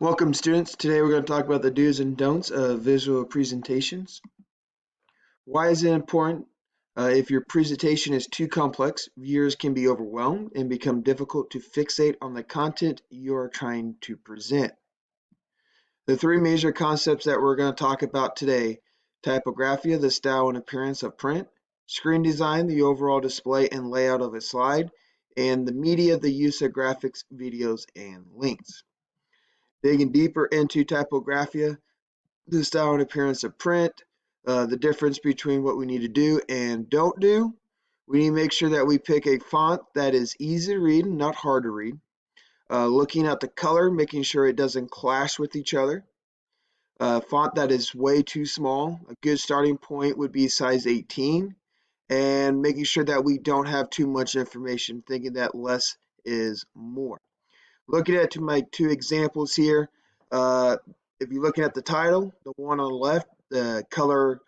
Welcome students. Today we're going to talk about the do's and don'ts of visual presentations. Why is it important? If your presentation is too complex, viewers can be overwhelmed and become difficult to fixate on the content you are trying to present. The three major concepts that we're going to talk about today: typographia, the style and appearance of print; screen design, the overall display and layout of a slide; and the media, the use of graphics, videos, and links. Digging deeper into typographia, the style and appearance of print, the difference between what we need to do and don't do. We need to make sure that we pick a font that is easy to read and not hard to read. Looking at the color, making sure it doesn't clash with each other. Font that is way too small. A good starting point would be size 18. And making sure that we don't have too much information, thinking that less is more. Looking at my two examples here, if you're looking at the title, the one on the left, the color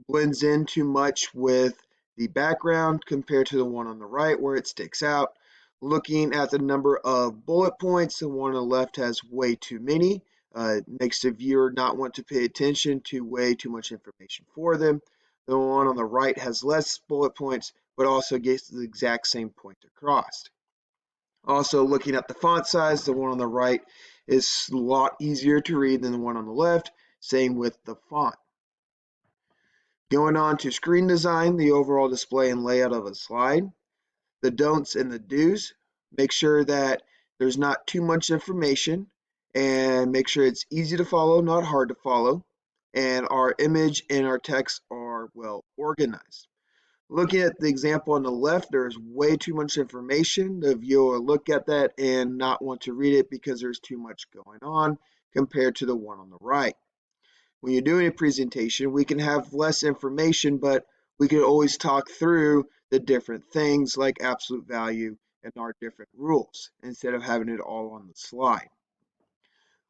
blends in too much with the background compared to the one on the right where it sticks out. Looking at the number of bullet points, the one on the left has way too many. It makes the viewer not want to pay attention to way too much information for them. The one on the right has less bullet points, but also gets the exact same point across. Also, looking at the font size, the one on the right is a lot easier to read than the one on the left. Same with the font. Going on to screen design, the overall display and layout of a slide. The don'ts and the do's: make sure that there's not too much information, and make sure it's easy to follow, not hard to follow, and our image and our text are well organized. Looking at the example on the left, there's way too much information. The viewer will look at that and not want to read it because there's too much going on compared to the one on the right. When you're doing a presentation, we can have less information, but we can always talk through the different things like absolute value and our different rules instead of having it all on the slide.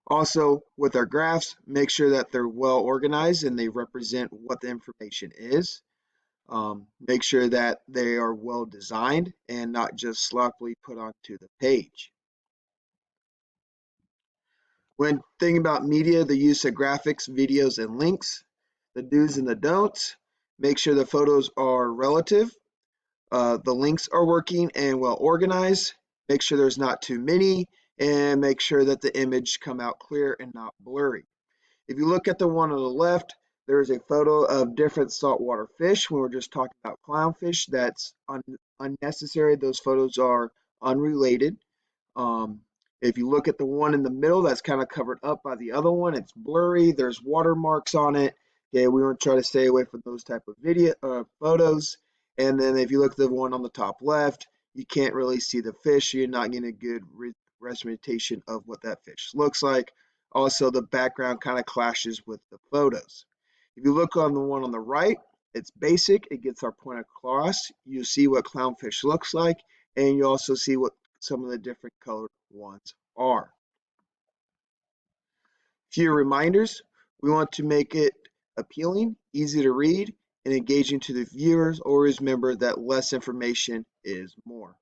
Also, with our graphs, make sure that they're well organized and they represent what the information is. Make sure that they are well designed and not just sloppily put onto the page. When thinking about media, the use of graphics, videos, and links, the do's and the don'ts: make sure the photos are relative, the links are working and well organized, make sure there's not too many, and make sure that the image come out clear and not blurry. If you look at the one on the left, there is a photo of different saltwater fish. When we're just talking about clownfish, that's unnecessary. Those photos are unrelated. If you look at the one in the middle, that's kind of covered up by the other one. It's blurry. There's watermarks on it. Okay, we want to try to stay away from those type of photos. And then if you look at the one on the top left, you can't really see the fish. You're not getting a good representation of what that fish looks like. Also, the background kind of clashes with the photos. If you look on the one on the right, it's basic. It gets our point across. You see what clownfish looks like, and you also see what some of the different colored ones are. Few reminders: we want to make it appealing, easy to read, and engaging to the viewers. Always remember that less information is more.